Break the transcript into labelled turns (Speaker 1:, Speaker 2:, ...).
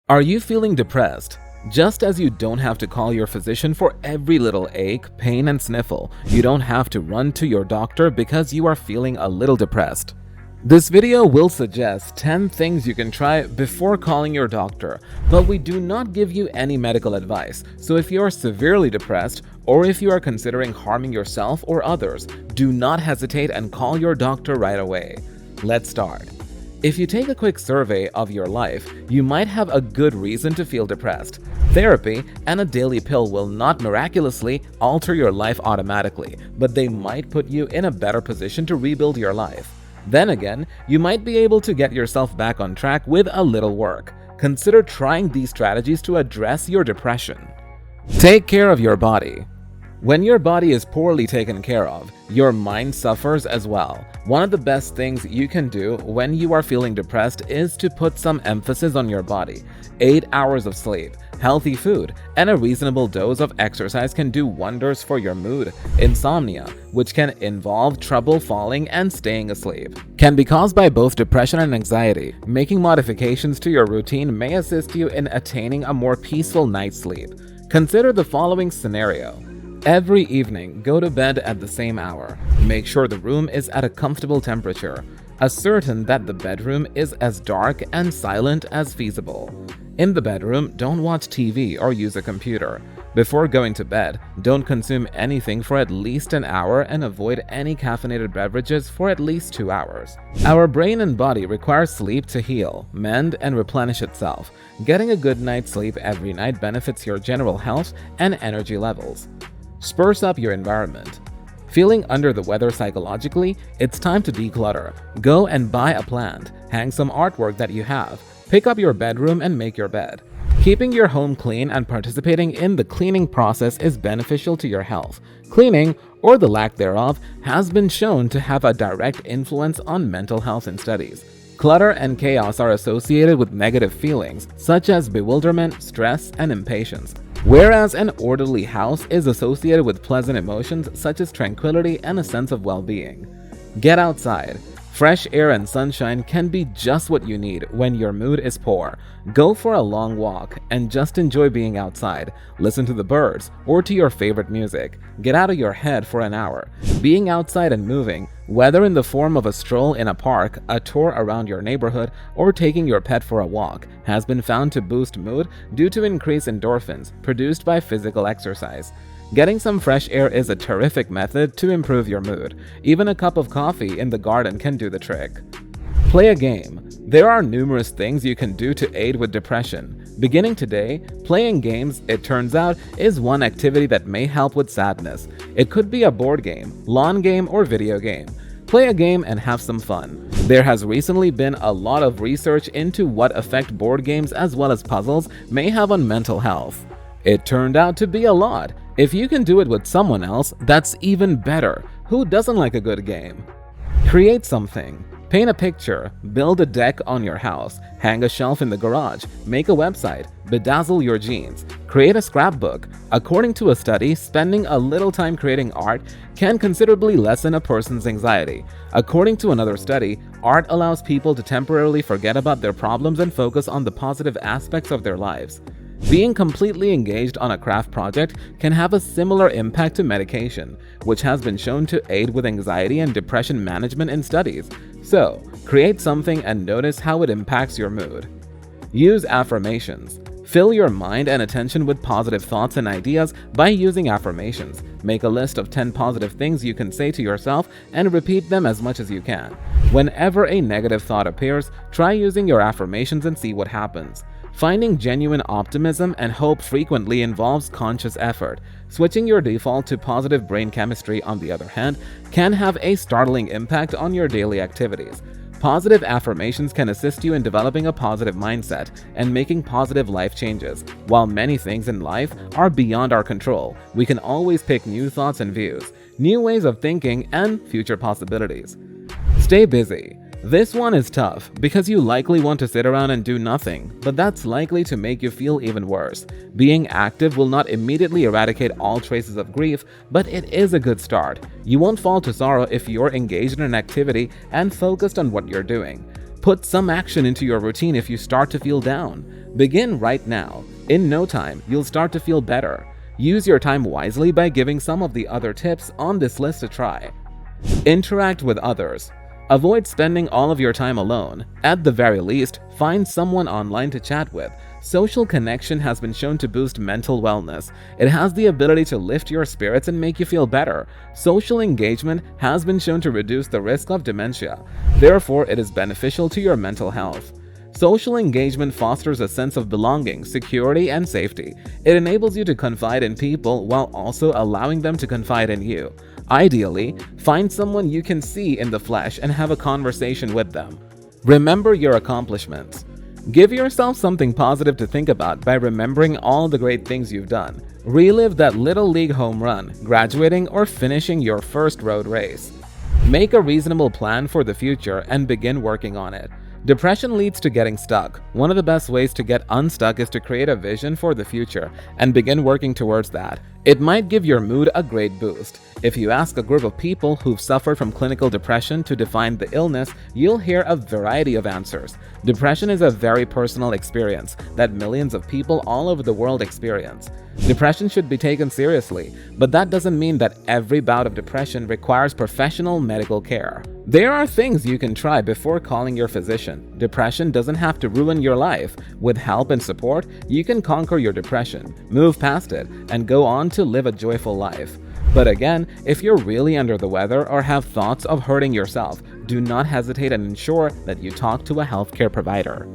Speaker 1: Are you feeling depressed? Just as you don't have to call your physician for every little ache, pain, and sniffle, you don't have to run to your doctor because you are feeling a little depressed. This video will suggest 10 things you can try before calling your doctor, but we do not give you any medical advice, so if you are severely depressed or if you are considering harming yourself or others, do not hesitate and call your doctor right away. Let's start. If you take a quick survey of your life, you might have a good reason to feel depressed. Therapy and a daily pill will not miraculously alter your life automatically, but they might put you in a better position to rebuild your life. Then again, you might be able to get yourself back on track with a little work. Consider trying these strategies to address your depression. Take care of your body. When your body is poorly taken care of, your mind suffers as well. One of the best things you can do when you are feeling depressed is to put some emphasis on your body. 8 hours of sleep, healthy food, and a reasonable dose of exercise can do wonders for your mood. Insomnia, which can involve trouble falling and staying asleep, can be caused by both depression and anxiety. Making modifications to your routine may assist you in attaining a more peaceful night's sleep. Consider the following scenario. Every evening, go to bed at the same hour. Make sure the room is at a comfortable temperature. Ascertain that the bedroom is as dark and silent as feasible. In the bedroom, don't watch TV or use a computer. Before going to bed, don't consume anything for at least an hour and avoid any caffeinated beverages for at least 2 hours. Our brain and body require sleep to heal, mend, and replenish itself. Getting a good night's sleep every night benefits your general health and energy levels. Spruce up your environment. Feeling under the weather psychologically? It's time to declutter. Go and buy a plant. Hang some artwork that you have. Pick up your bedroom and make your bed. Keeping your home clean and participating in the cleaning process is beneficial to your health. Cleaning, or the lack thereof, has been shown to have a direct influence on mental health in studies. Clutter and chaos are associated with negative feelings, such as bewilderment, stress, and impatience, whereas an orderly house is associated with pleasant emotions such as tranquility and a sense of well-being. Get outside. Fresh air and sunshine can be just what you need when your mood is poor. Go for a long walk and just enjoy being outside. Listen to the birds or to your favorite music. Get out of your head for an hour. Being outside and moving, whether in the form of a stroll in a park, a tour around your neighborhood, or taking your pet for a walk, has been found to boost mood due to increased endorphins produced by physical exercise. Getting some fresh air is a terrific method to improve your mood. Even a cup of coffee in the garden can do the trick. Play a game. There are numerous things you can do to aid with depression. Beginning today, playing games, it turns out, is one activity that may help with sadness. It could be a board game, lawn game, or video game. Play a game and have some fun. There has recently been a lot of research into what effect board games as well as puzzles may have on mental health. It turned out to be a lot. If you can do it with someone else, that's even better. Who doesn't like a good game? Create something. Paint a picture, build a deck on your house, hang a shelf in the garage, make a website, bedazzle your jeans, create a scrapbook. According to a study, spending a little time creating art can considerably lessen a person's anxiety. According to another study, art allows people to temporarily forget about their problems and focus on the positive aspects of their lives. Being completely engaged on a craft project can have a similar impact to medication, which has been shown to aid with anxiety and depression management in studies. So, create something and notice how it impacts your mood. Use affirmations. Fill your mind and attention with positive thoughts and ideas by using affirmations. Make a list of 10 positive things you can say to yourself and repeat them as much as you can. Whenever a negative thought appears, try using your affirmations and see what happens. Finding genuine optimism and hope frequently involves conscious effort. Switching your default to positive brain chemistry, on the other hand, can have a startling impact on your daily activities. Positive affirmations can assist you in developing a positive mindset and making positive life changes. While many things in life are beyond our control, we can always pick new thoughts and views, new ways of thinking, and future possibilities. Stay busy. This one is tough because you likely want to sit around and do nothing, but that's likely to make you feel even worse. Being active will not immediately eradicate all traces of grief, but it is a good start. You won't fall to sorrow if you're engaged in an activity and focused on what you're doing. Put some action into your routine if you start to feel down. Begin right now. In no time, you'll start to feel better. Use your time wisely by giving some of the other tips on this list a try. Interact with others. Avoid spending all of your time alone. At the very least, find someone online to chat with. Social connection has been shown to boost mental wellness. It has the ability to lift your spirits and make you feel better. Social engagement has been shown to reduce the risk of dementia. Therefore, it is beneficial to your mental health. Social engagement fosters a sense of belonging, security, and safety. It enables you to confide in people while also allowing them to confide in you. Ideally, find someone you can see in the flesh and have a conversation with them. Remember your accomplishments. Give yourself something positive to think about by remembering all the great things you've done. Relive that little league home run, graduating, or finishing your first road race. Make a reasonable plan for the future and begin working on it. Depression leads to getting stuck. One of the best ways to get unstuck is to create a vision for the future and begin working towards that. It might give your mood a great boost. If you ask a group of people who've suffered from clinical depression to define the illness, you'll hear a variety of answers. Depression is a very personal experience that millions of people all over the world experience. Depression should be taken seriously, but that doesn't mean that every bout of depression requires professional medical care. There are things you can try before calling your physician. Depression doesn't have to ruin your life. With help and support, you can conquer your depression, move past it, and go on to live a joyful life. But again, if you're really under the weather or have thoughts of hurting yourself, do not hesitate and ensure that you talk to a healthcare provider.